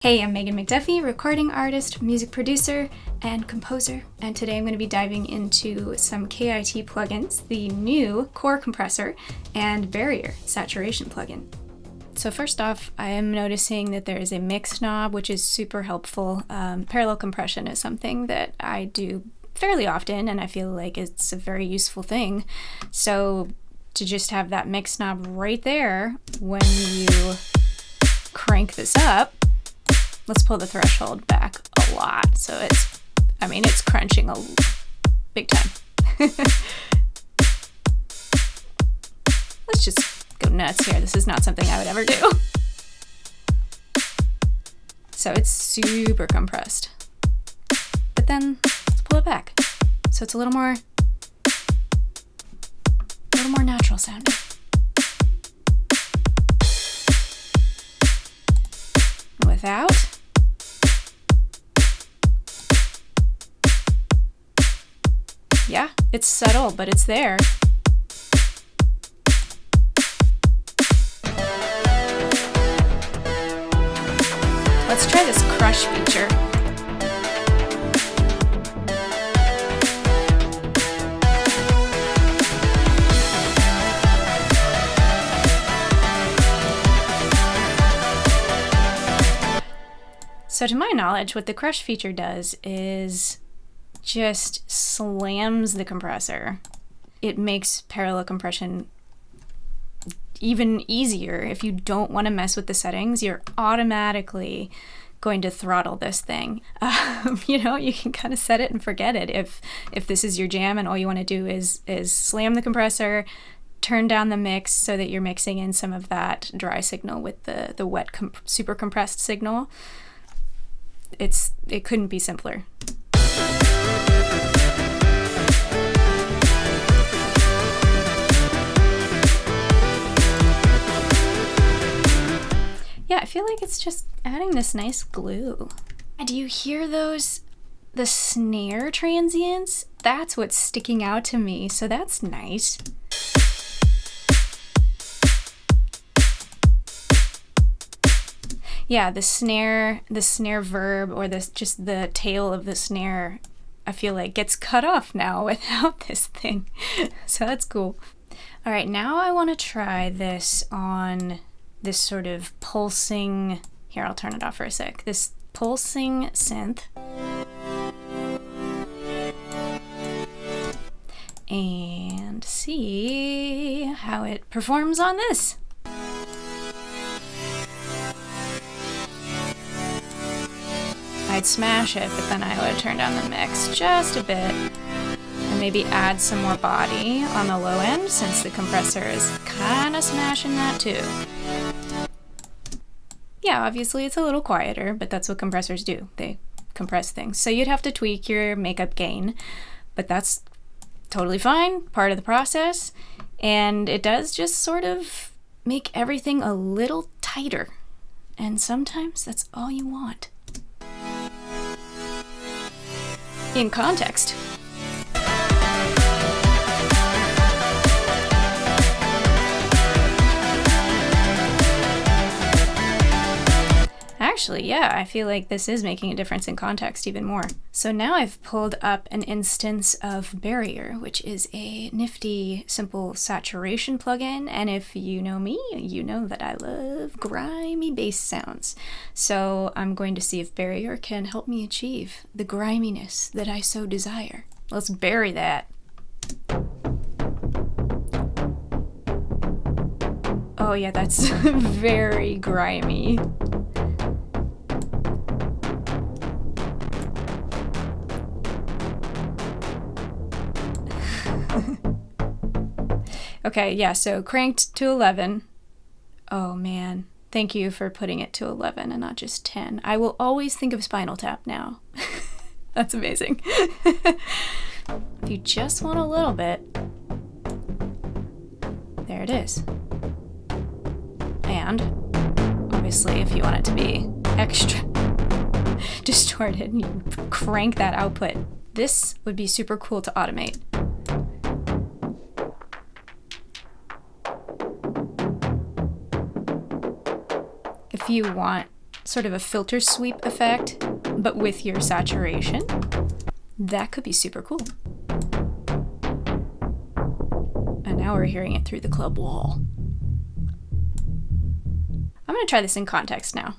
Hey, I'm Megan McDuffie, recording artist, music producer, and composer, and today I'm going to be diving into some KIT plugins, the new Core Compressor and Burier saturation plugin. So first off, I am noticing that there is a mix knob, which is super helpful. Parallel compression is something that I do fairly often, and I feel like it's a very useful thing. So to just have that mix knob right there when you crank this up, let's pull the threshold back a lot. So it's crunching a big time. Let's just go nuts here. This is not something I would ever do. So it's super compressed. But then let's pull it back. So it's a little more natural sounding. Without. Yeah, it's subtle, but it's there. Let's try this crush feature. So to my knowledge, what the crush feature does is just slams the compressor. It makes parallel compression even easier. If you don't want to mess with the settings, you're automatically going to throttle this thing. You can kind of set it and forget it. If this is your jam and all you want to do is slam the compressor, turn down the mix so that you're mixing in some of that dry signal with the wet super compressed signal. It couldn't be simpler. Yeah, I feel like it's just adding this nice glue. Do you hear those? The snare transients? That's what's sticking out to me, so that's nice. Yeah, the snare verb, or just the tail of the snare, I feel like gets cut off now without this thing. So that's cool. All right, now I want to try this on this sort of pulsing, here, I'll turn it off for a sec, this pulsing synth. And see how it performs on this. I'd smash it, but then I would turn down the mix just a bit and maybe add some more body on the low end, since the compressor is kind of smashing that too. Yeah, obviously it's a little quieter, but that's what compressors do. They compress things. So you'd have to tweak your makeup gain, but that's totally fine, part of the process. And it does just sort of make everything a little tighter. And sometimes that's all you want. In context. Actually, yeah, I feel like this is making a difference in context even more. So now I've pulled up an instance of Burier, which is a nifty, simple saturation plugin. And if you know me, you know that I love grimy bass sounds. So I'm going to see if Burier can help me achieve the griminess that I so desire. Let's bury that. Oh yeah, that's very grimy. Okay, yeah, so cranked to 11. Oh man, thank you for putting it to 11 and not just 10. I will always think of Spinal Tap now. That's amazing. If you just want a little bit, there it is. And obviously, if you want it to be extra distorted, you crank that output. This would be super cool to automate. If you want sort of a filter sweep effect, but with your saturation. That could be super cool. And now we're hearing it through the club wall. I'm gonna try this in context now.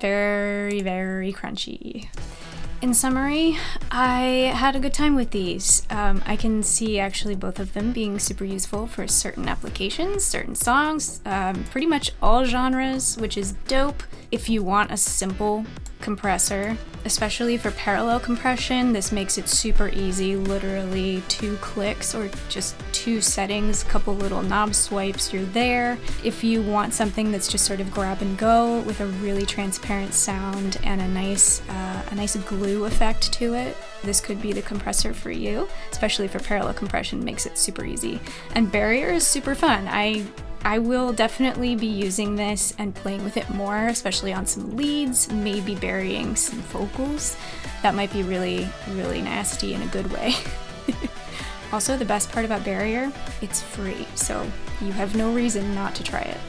Very, very crunchy. In summary, I had a good time with these. I can see actually both of them being super useful for certain applications, certain songs, pretty much all genres, which is dope. If you want a simple compressor, especially for parallel compression, this makes it super easy, literally 2 clicks or just 2 settings, couple little knob swipes, you're there. If you want something that's just sort of grab and go with a really transparent sound and a nice glue effect to it, this could be the compressor for you, especially for parallel compression, makes it super easy. And Burier is super fun. I will definitely be using this and playing with it more, especially on some leads, maybe burying some vocals. That might be really, really nasty in a good way. Also, the best part about Burier, it's free, so you have no reason not to try it.